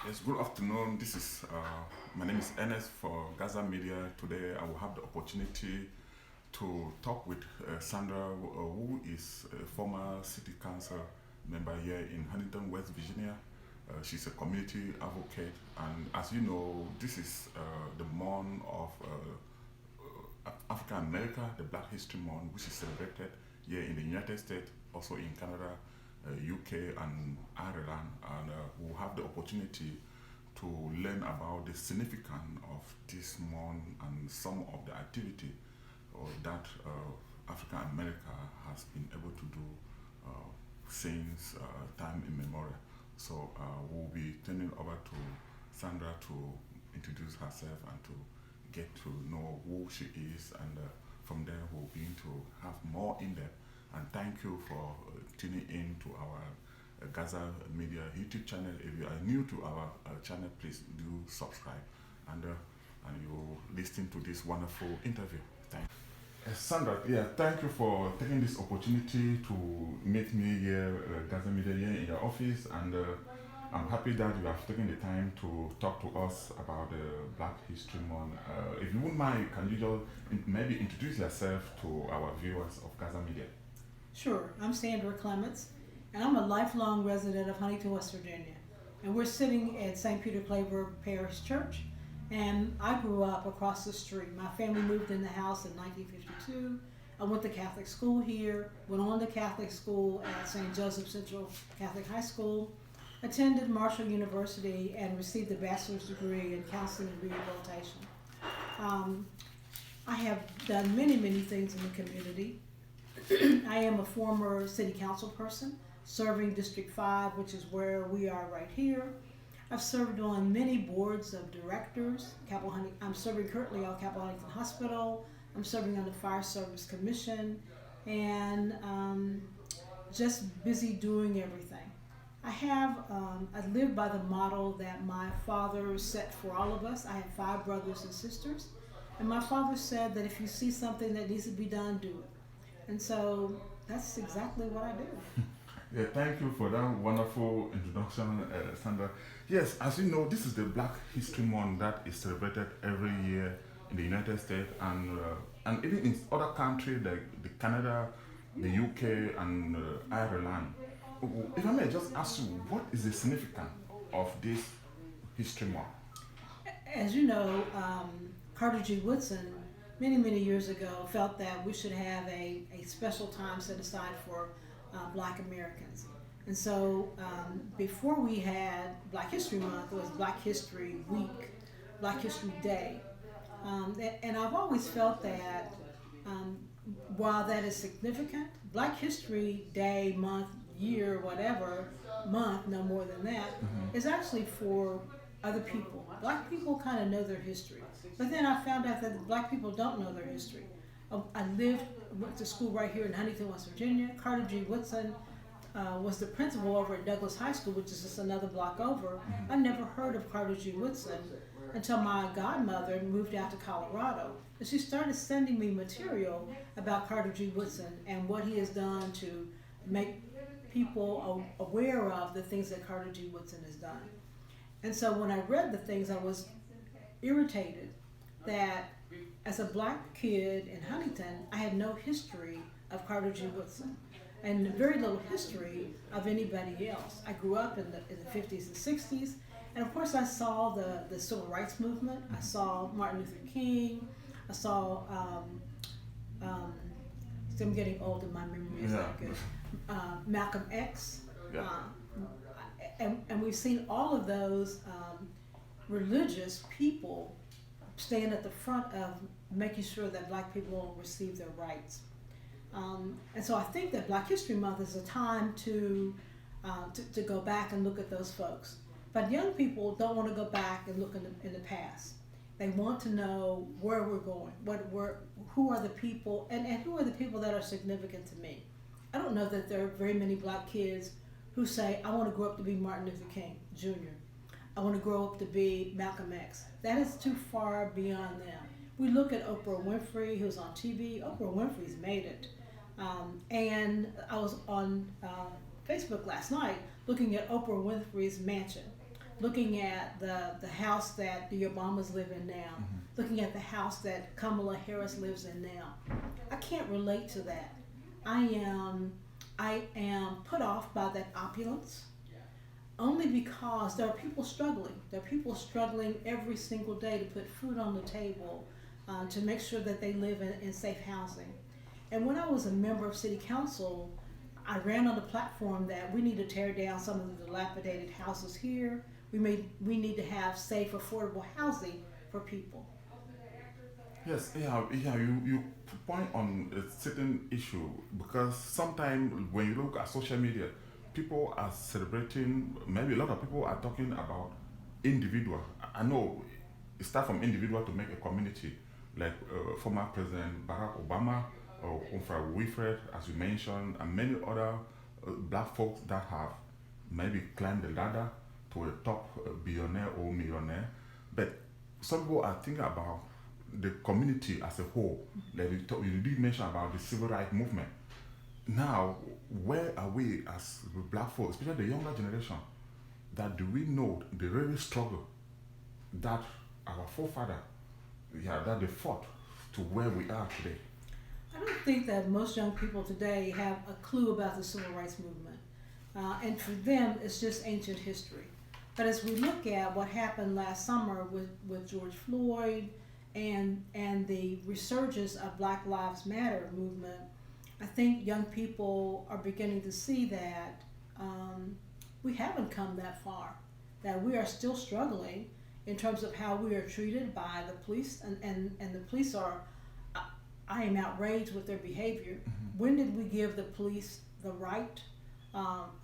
Yes, good afternoon. This is my name is Ernest for GASA Media. Today I will have the opportunity to talk with Sandra, who is a former city council member here in Huntington, West Virginia. She's a community advocate, and as you know, this is the month of African America, the Black History Month, which is celebrated here in the United States, also in Canada, UK, and Ireland, and we'll have the opportunity to learn about the significance of this month and some of the activity that African America has been able to do since time immemorial. So we'll be turning over to Sandra to introduce herself and to get to know who she is, and from there we'll begin to have more in depth. And thank you for tuning in to our GASA Media YouTube channel. If you are new to our channel, please do subscribe, and you listen to this wonderful interview. Thank you. Sandra, yeah, thank you for taking this opportunity to meet me here, GASA Media, here in your office, and I'm happy that you have taken the time to talk to us about the Black History Month. If you wouldn't mind, can you just maybe introduce yourself to our viewers of GASA Media? Sure, I'm Sandra Clements, and I'm a lifelong resident of Huntington, West Virginia. And we're sitting at St. Peter Claver Parish Church, and I grew up across the street. My family moved in the house in 1952. I went to Catholic school here, went on to Catholic school at St. Joseph Central Catholic High School, attended Marshall University, and received a bachelor's degree in counseling and rehabilitation. I have done many, many things in the community. I am a former city council person, serving District 5, which is where we are right here. I've served on many boards of directors. I'm serving currently on Capital Huntington Hospital. I'm serving on the Fire Service Commission, and just busy doing everything. I live by the model that my father set for all of us. I have 5 brothers and sisters, and my father said that if you see something that needs to be done, do it. And so that's exactly what I do. Yeah, thank you for that wonderful introduction, Sandra. Yes, as you know, this is the Black History Month that is celebrated every year in the United States, and even in other countries like the Canada, the UK, and Ireland. If I may just ask you, what is the significance of this History Month? As you know, Carter G. Woodson, many, many years ago, felt that we should have a special time set aside for Black Americans. And so before we had Black History Month, it was Black History Week, Black History Day. And I've always felt that while that is significant, Black History Day, month, year, whatever, month, no more than that, is actually for other people. Black people kind of know their history. But then I found out that Black people don't know their history. Went to school right here in Huntington, West Virginia. Carter G. Woodson was the principal over at Douglas High School, which is just another block over. I never heard of Carter G. Woodson until my godmother moved out to Colorado. And she started sending me material about Carter G. Woodson and what he has done to make people aware of the things that Carter G. Woodson has done. And so when I read the things, I was irritated that as a Black kid in Huntington, I had no history of Carter G. Woodson and very little history of anybody else. I grew up in the 50s and 60s, and of course I saw the Civil Rights Movement. I saw Martin Luther King. I saw, I'm getting old and my memory is not good, Malcolm X. Yeah. And we've seen all of those religious people stand at the front of making sure that Black people receive their rights. And so I think that Black History Month is a time to go back and look at those folks. But young people don't want to go back and look in the past. They want to know where we're going, who are the people, and who are the people that are significant to me. I don't know that there are very many Black kids who say, I want to grow up to be Martin Luther King Jr. I want to grow up to be Malcolm X. That is too far beyond them. We look at Oprah Winfrey, who's on TV. Oprah Winfrey's made it. And I was on Facebook last night looking at Oprah Winfrey's mansion. looking at the house that the Obamas live in now, looking at the house that Kamala Harris lives in now. I can't relate to that. I am put off by that opulence only because there are people struggling. There are people struggling every single day to put food on the table, to make sure that they live in safe housing. And when I was a member of city council, I ran on the platform that we need to tear down some of the dilapidated houses here. We need to have safe, affordable housing for people. Yes, yeah. You point on a certain issue because sometimes when you look at social media, people are celebrating. Maybe a lot of people are talking about individual. I know it starts from individual to make a community, like former President Barack Obama or Oprah Winfrey, as you mentioned, and many other black folks that have maybe climbed the ladder to a top billionaire or millionaire. But some people are thinking about the community as a whole. Like you did mention about the civil rights movement. Now, where are we as black folks, especially the younger generation, that do we know the really struggle that our forefathers, that they fought to where we are today? I don't think that most young people today have a clue about the civil rights movement. And for them, it's just ancient history. But as we look at what happened last summer with George Floyd and the resurgence of Black Lives Matter movement, I think young people are beginning to see that we haven't come that far, that we are still struggling in terms of how we are treated by the police, and the police are, I am outraged with their behavior. When did we give the police the right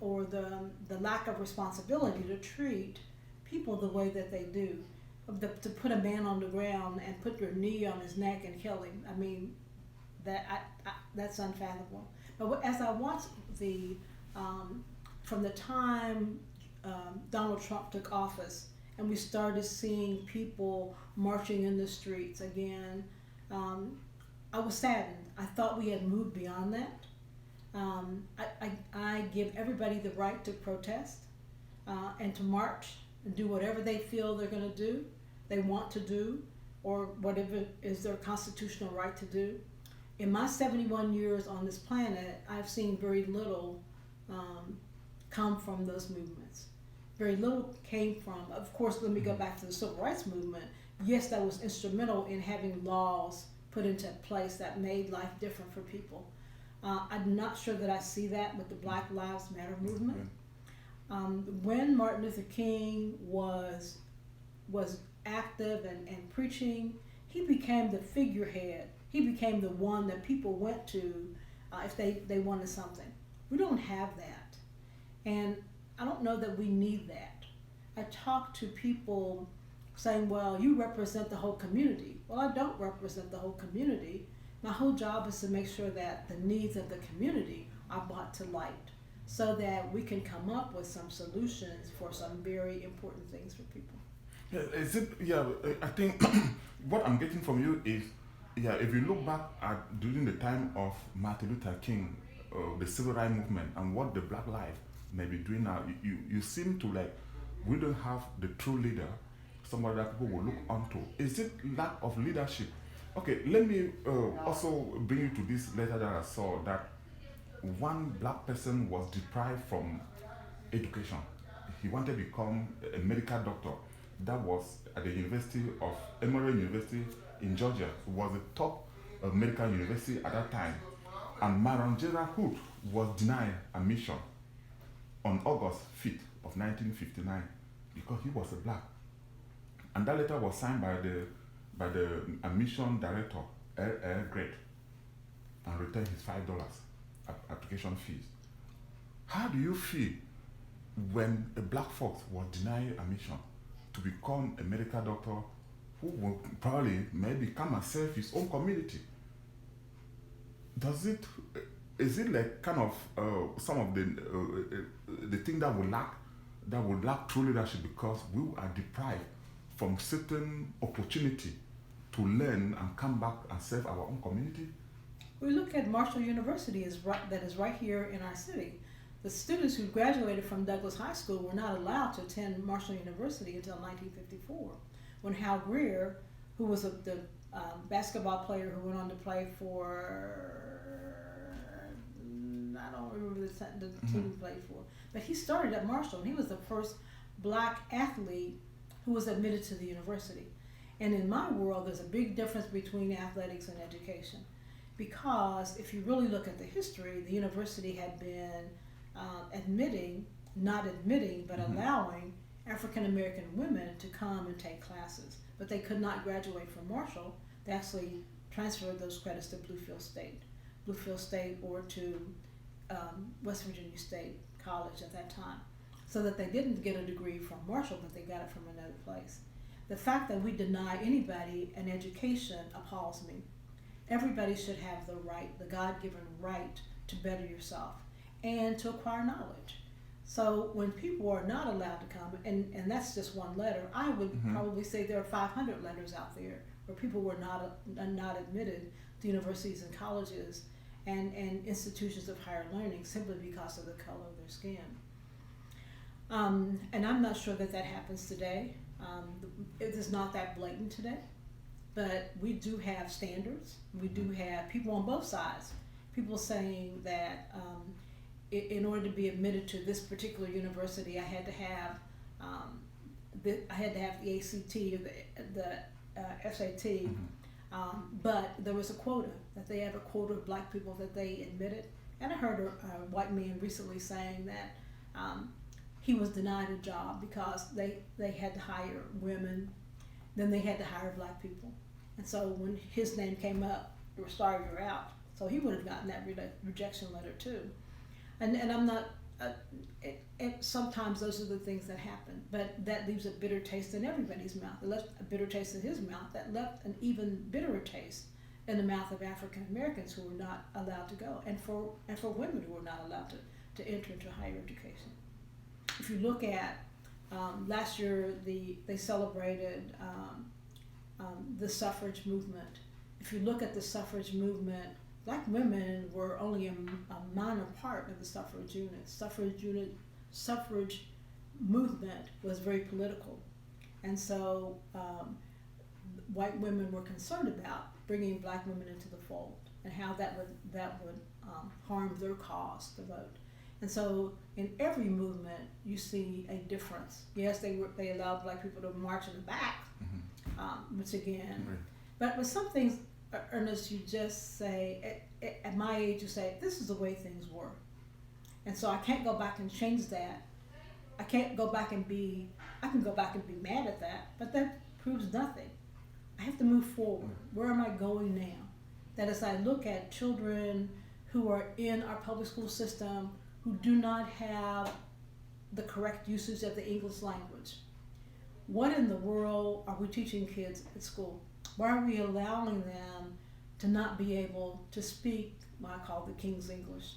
or the lack of responsibility to treat people the way that they do? To put a man on the ground and put your knee on his neck and kill him, I mean, that's unfathomable. But as I watched from the time Donald Trump took office and we started seeing people marching in the streets again, I was saddened. I thought we had moved beyond that. I give everybody the right to protest and to march and do whatever they feel they're going to do, they want to do, or whatever is their constitutional right to do. In my 71 years on this planet, I've seen very little come from those movements. Very little came from, of course, let me go back to the civil rights movement. Yes, that was instrumental in having laws put into place that made life different for people. I'm not sure that I see that with the Black Lives Matter movement. When Martin Luther King was active and preaching, he became the figurehead. He became the one that people went to if they wanted something. We don't have that. And I don't know that we need that. I talk to people saying, well, you represent the whole community. Well, I don't represent the whole community. My whole job is to make sure that the needs of the community are brought to light so that we can come up with some solutions for some very important things for people. I think what I'm getting from you is, if you look back at during the time of Martin Luther King, the civil rights movement, and what the Black Lives may be doing now, you seem to like, we don't have the true leader, somebody that people will look onto. Is it lack of leadership? Okay, let me also bring you to this letter that I saw, that one black person was deprived from education. He wanted to become a medical doctor. That was at the University of Emory University in Georgia. It was the top medical university at that time. And Maron Gerald Hood was denied admission on August 5th of 1959 because he was a black. And that letter was signed by the admission director, L.L. Great, and returned his $5 application fees. How do you feel when a black fox was denied admission to become a medical doctor who will probably maybe come and serve his own community? Is it like kind of some of the thing that will lack true leadership because we are deprived from certain opportunity to learn and come back and serve our own community? We look at Marshall University that is right here in our city. The students who graduated from Douglas High School were not allowed to attend Marshall University until 1954, when Hal Greer, who was the basketball player who went on to play for, I don't remember the team he played for, but he started at Marshall, and he was the first black athlete who was admitted to the university. And in my world, there's a big difference between athletics and education, because if you really look at the history, the university had been not admitting, but allowing African American women to come and take classes. But they could not graduate from Marshall. They actually transferred those credits to Bluefield State or to West Virginia State College at that time, so that they didn't get a degree from Marshall, but they got it from another place. The fact that we deny anybody an education appalls me. Everybody should have the right, the God-given right, to better yourself and to acquire knowledge. So when people are not allowed to come, and that's just one letter, I would probably say there are 500 letters out there where people were not admitted to universities and colleges and institutions of higher learning simply because of the color of their skin. And I'm not sure that happens today. It is not that blatant today, but we do have standards. We do have people on both sides. People saying that in order to be admitted to this particular university, I had to have the ACT or the SAT, but there was a quota, that they have a quota of black people that they admitted. And I heard a white man recently saying that he was denied a job because they had to hire women, then they had to hire black people. And so when his name came up, they were sorry, you're out. So he would have gotten that rejection letter too. And I'm not, sometimes those are the things that happen, but that leaves a bitter taste in everybody's mouth. It left a bitter taste in his mouth, that left an even bitterer taste in the mouth of African Americans who were not allowed to go, and for women who were not allowed to enter into higher education. If you look at last year, they celebrated the suffrage movement. If you look at the suffrage movement, black women were only a minor part of the suffrage unit. Suffrage movement was very political, and so white women were concerned about bringing black women into the fold and how that would harm their cause to vote. And so in every movement, you see a difference. Yes, they allowed black people to march in the back, which again, but with some things, Ernest, you just say, at my age, you say, this is the way things were. And so I can't go back and change that. I can go back and be mad at that, but that proves nothing. I have to move forward. Where am I going now? That as I look at children who are in our public school system who do not have the correct usage of the English language, what in the world are we teaching kids at school? Why are we allowing them to not be able to speak what I call the King's English?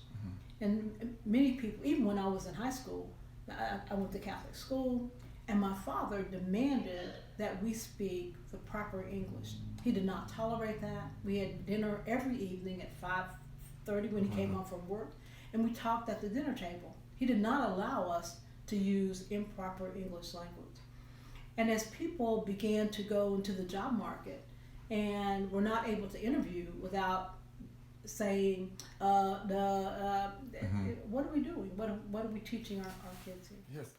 And many people, even when I was in high school, I went to Catholic school, and my father demanded that we speak the proper English. He did not tolerate that. We had dinner every evening at 5:30 when he came home from work, and we talked at the dinner table. He did not allow us to use improper English language. And as people began to go into the job market and were not able to interview without saying, what are we doing? What are we teaching our kids here? Yes.